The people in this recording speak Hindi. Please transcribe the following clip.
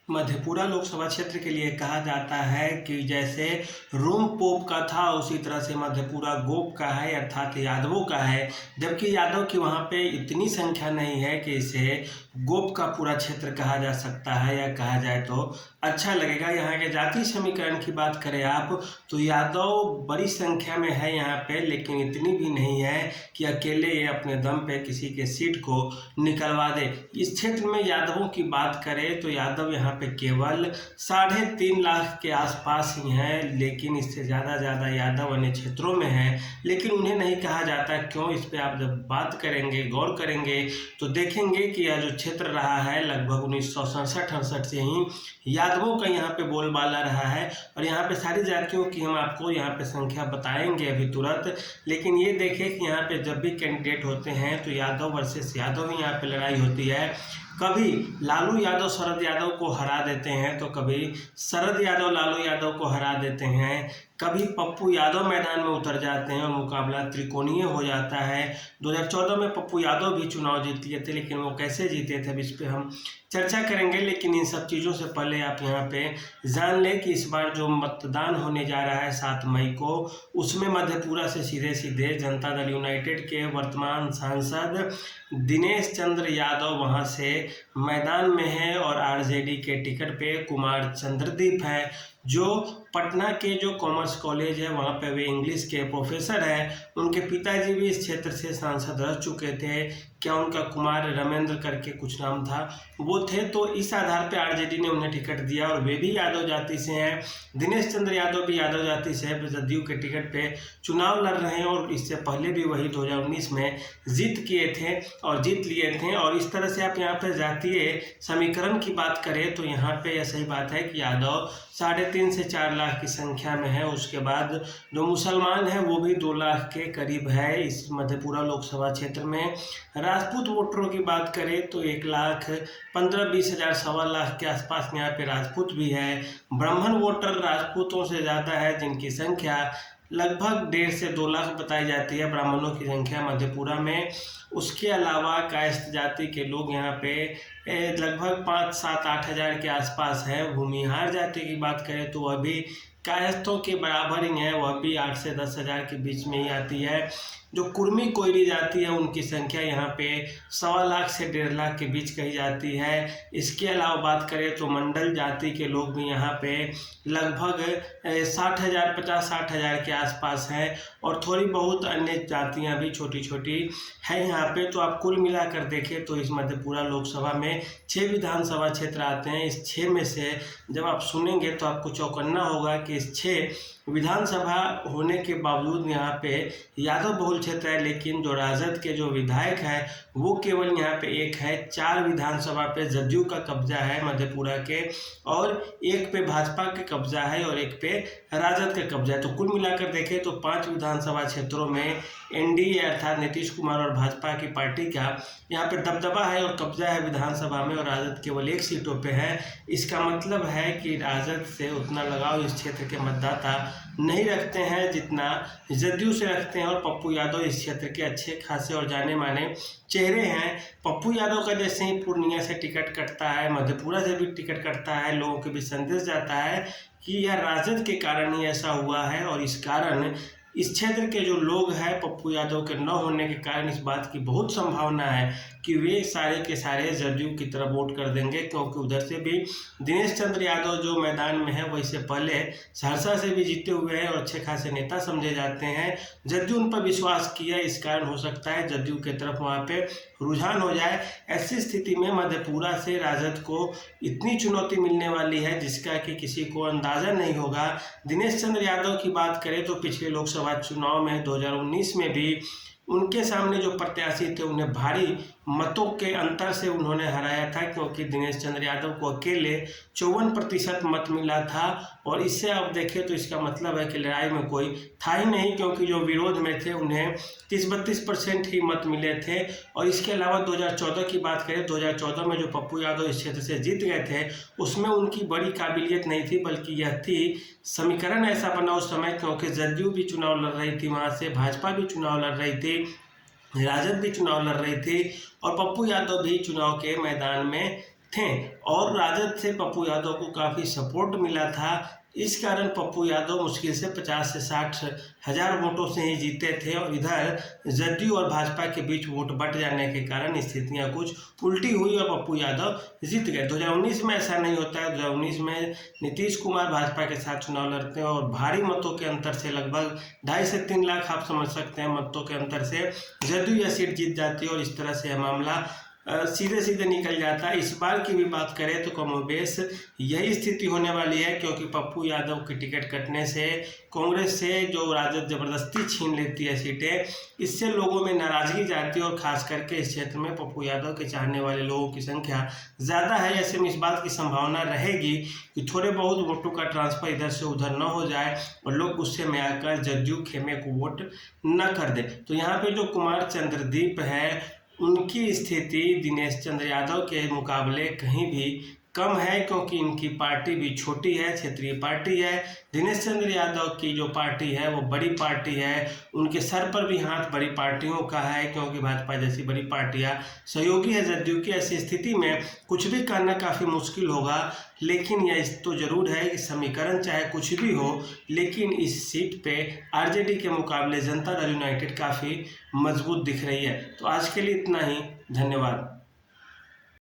मधेपुरा लोकसभा क्षेत्र के लिए कहा जाता है कि जैसे रोम पोप का था उसी तरह से मधेपुरा गोप का है, अर्थात यादवों का है। जबकि यादव की वहाँ पे इतनी संख्या नहीं है कि इसे गोप का पूरा क्षेत्र कहा जा सकता है, या कहा जाए तो अच्छा लगेगा। यहाँ के जाति समीकरण की बात करें आप तो यादव बड़ी संख्या में है यहाँ पे, लेकिन इतनी भी नहीं है कि अकेले ये अपने दम पे किसी के सीट को निकलवा दे। इस क्षेत्र में यादवों की बात करें तो यादव यहाँ पे केवल 3.5 लाख के आसपास ही हैं, लेकिन इससे ज़्यादा यादव अन्य क्षेत्रों में हैं, लेकिन उन्हें नहीं कहा जाता। क्यों? इस पे आप जब बात करेंगे, गौर करेंगे तो देखेंगे कि यह जो क्षेत्र रहा है लगभग 1967-68 से ही यादवों का यहाँ पे बोलबाला रहा है। और यहाँ पे सारी जातियों की हम आपको यहाँ पे संख्या बताएंगे अभी तुरंत। लेकिन ये देखें कि यहाँ पे जब भी कैंडिडेट होते हैं तो यादव वर्सेस यादव ही यहाँ पे लड़ाई होती है। कभी लालू यादव शरद यादव को हरा देते हैं, तो कभी शरद यादव लालू यादव को हरा देते हैं, कभी पप्पू यादव मैदान में उतर जाते हैं और मुकाबला त्रिकोणीय हो जाता है। 2014 में पप्पू यादव भी चुनाव जीत लिए थे, लेकिन वो कैसे जीते थे इस पर हम चर्चा करेंगे। लेकिन इन सब चीज़ों से पहले आप यहाँ पे जान लें कि इस बार जो मतदान होने जा रहा है 7 मई को, उसमें मधेपुरा से सीधे जनता दल यूनाइटेड के वर्तमान सांसद दिनेश चंद्र यादव वहाँ से मैदान में है, और आरजेडी के टिकट पे कुमार चंद्रदीप है, जो पटना के जो कॉमर्स कॉलेज है वहाँ पे वे इंग्लिश के प्रोफेसर हैं। उनके पिताजी भी इस क्षेत्र से सांसद रह चुके थे। क्या उनका कुमार रमेंद्र करके कुछ नाम था, वो थे। तो इस आधार पे आरजेडी ने उन्हें टिकट दिया, और वे भी यादव जाति से हैं। दिनेश चंद्र यादव भी यादव जाति से है, जदयू के टिकट पे चुनाव लड़ रहे हैं, और इससे पहले भी वही 2019 में जीत किए थे और जीत लिए थे। और इस तरह से आप यहाँ पे जातीय समीकरण की बात करें तो यहाँ पे यह सही बात है कि यादव 3.5 से 4 लाख की संख्या में है। उसके बाद जो मुसलमान हैं वो भी 2 लाख के करीब है इस मधेपुरा लोकसभा क्षेत्र में। राजपूत वोटरों की बात करें तो 1,15,20 हज़ार, 1.25 लाख के आसपास यहाँ पे राजपूत भी है। ब्राह्मण वोटर राजपूतों से ज़्यादा है, जिनकी संख्या लगभग 1.5 से 2 लाख बताई जाती है ब्राह्मणों की संख्या मधेपुरा में। उसके अलावा कायस्थ जाति के लोग यहाँ पे लगभग 5, 7, 8 हज़ार के आसपास है। भूमिहार जाति की बात करें तो वह भी कायस्थों के बराबर ही है, वह भी 8 से 10 हज़ार के बीच में ही आती है। जो कुर्मी कोयरी जाति है उनकी संख्या यहाँ पे 1.25 लाख से 1.5 लाख के बीच कही जाती है। इसके अलावा बात करें तो मंडल जाति के लोग भी यहाँ पे लगभग 60 हज़ार, 50-60 हज़ार के आसपास हैं, और थोड़ी बहुत अन्य जातियाँ भी छोटी छोटी हैं यहाँ पे। तो आप कुल मिलाकर देखें तो इस मधेपुरा लोकसभा में 6 विधानसभा क्षेत्र आते हैं। इस 6 में से जब आप सुनेंगे तो आपको चौंकना होगा कि इस 6 विधानसभा होने के बावजूद यहाँ पे यादव बहुल क्षेत्र है, लेकिन जो राजद के जो विधायक हैं वो केवल यहाँ पे एक है। 4 विधानसभा पे जदयू का कब्जा है मधेपुरा के, और एक पे भाजपा का कब्जा है, और एक पे राजद का कब्जा है। तो कुल मिलाकर देखें तो 5 विधानसभा क्षेत्रों में एनडीए अर्थात नीतीश कुमार और भाजपा की पार्टी का यहाँ पे दबदबा है और कब्जा है विधानसभा में, और राजद केवल 1 सीटों पे है। इसका मतलब है कि राजद से उतना लगाव इस क्षेत्र के मतदाता नहीं रखते हैं जितना जदयू से रखते हैं। और पप्पू यादव इस क्षेत्र के अच्छे खासे और जाने माने चेहरे हैं। पप्पू यादव का जैसे ही पूर्णिया से टिकट कटता है, मधेपुरा से भी टिकट कटता है, लोगों के भी संदेश जाता है कि यह राजद के कारण ही ऐसा हुआ है। और इस कारण इस क्षेत्र के जो लोग हैं पप्पू यादव के न होने के कारण इस बात की बहुत संभावना है कि वे सारे के सारे जदयू की तरफ वोट कर देंगे, क्योंकि उधर से भी दिनेश चंद्र यादव जो मैदान में है वो इससे पहले सहरसा से भी जीते हुए हैं और अच्छे खासे नेता समझे जाते हैं। जदयू उन पर विश्वास किया, इस कारण हो सकता है जदयू की तरफ वहाँ पे रुझान हो जाए। ऐसी स्थिति में मधेपुरा से राजद को इतनी चुनौती मिलने वाली है जिसका कि किसी को अंदाज़ा नहीं होगा। दिनेश चंद्र यादव की बात करें तो पिछले लोकसभा चुनाव में 2019 में भी उनके सामने जो प्रत्याशी थे उन्हें भारी मतों के अंतर से उन्होंने हराया था, क्योंकि दिनेश चंद्र यादव को अकेले 54% मत मिला था। और इससे आप देखें तो इसका मतलब है कि लड़ाई में कोई था ही नहीं, क्योंकि जो विरोध में थे उन्हें 30-32% ही मत मिले थे। और इसके अलावा 2014 की बात करें, 2014 में जो पप्पू यादव इस क्षेत्र से जीत गए थे उसमें उनकी बड़ी काबिलियत नहीं थी, बल्कि यह थी समीकरण ऐसा बना उस समय, क्योंकि जदयू भी चुनाव लड़ रही थी, वहाँ से भाजपा भी चुनाव लड़ रही थी, राजद भी चुनाव लड़ रही थी, और पप्पू यादव भी चुनाव के मैदान में थे। और राजद से पप्पू यादव को काफ़ी सपोर्ट मिला था। इस कारण पप्पू यादव मुश्किल से 50 से 60 हज़ार वोटों से ही जीते थे और इधर जदयू और भाजपा के बीच वोट बंट जाने के कारण स्थितियां कुछ उल्टी हुई और पप्पू यादव जीत गए। 2019 में ऐसा नहीं होता है। 2019 में नीतीश कुमार भाजपा के साथ चुनाव लड़ते हैं और भारी मतों के अंतर से, लगभग 2.5 से 3 लाख आप समझ सकते हैं मतों के अंतर से जदयू यह सीट जीत जाती है और इस तरह से यह मामला सीधे सीधे निकल जाता है। इस बार की भी बात करें तो कमोबेश यही स्थिति होने वाली है, क्योंकि पप्पू यादव की टिकट कटने से कांग्रेस से जो राजद जबरदस्ती छीन लेती है सीटें, इससे लोगों में नाराजगी जाती है और खास करके इस क्षेत्र में पप्पू यादव के चाहने वाले लोगों की संख्या ज़्यादा है। ऐसे में इस बात की संभावना रहेगी कि थोड़े बहुत वोटों का ट्रांसफर इधर से उधर न हो जाए और लोग गुस्से में आकर जदयू खेमे को वोट न कर दे। तो यहाँ पे जो कुमार चंद्रदीप है, उनकी स्थिति दिनेश चंद्र यादव के मुकाबले कहीं भी कम है, क्योंकि इनकी पार्टी भी छोटी है, क्षेत्रीय पार्टी है। दिनेश चंद्र यादव की जो पार्टी है वो बड़ी पार्टी है, उनके सर पर भी हाथ बड़ी पार्टियों का है, क्योंकि भाजपा जैसी बड़ी पार्टियां सहयोगी है जदयू की। ऐसी स्थिति में कुछ भी करना काफ़ी मुश्किल होगा, लेकिन यह तो जरूर है कि समीकरण चाहे कुछ भी हो, लेकिन इस सीट पे आरजेडी के मुकाबले जनता दल यूनाइटेड काफ़ी मजबूत दिख रही है। तो आज के लिए इतना ही, धन्यवाद।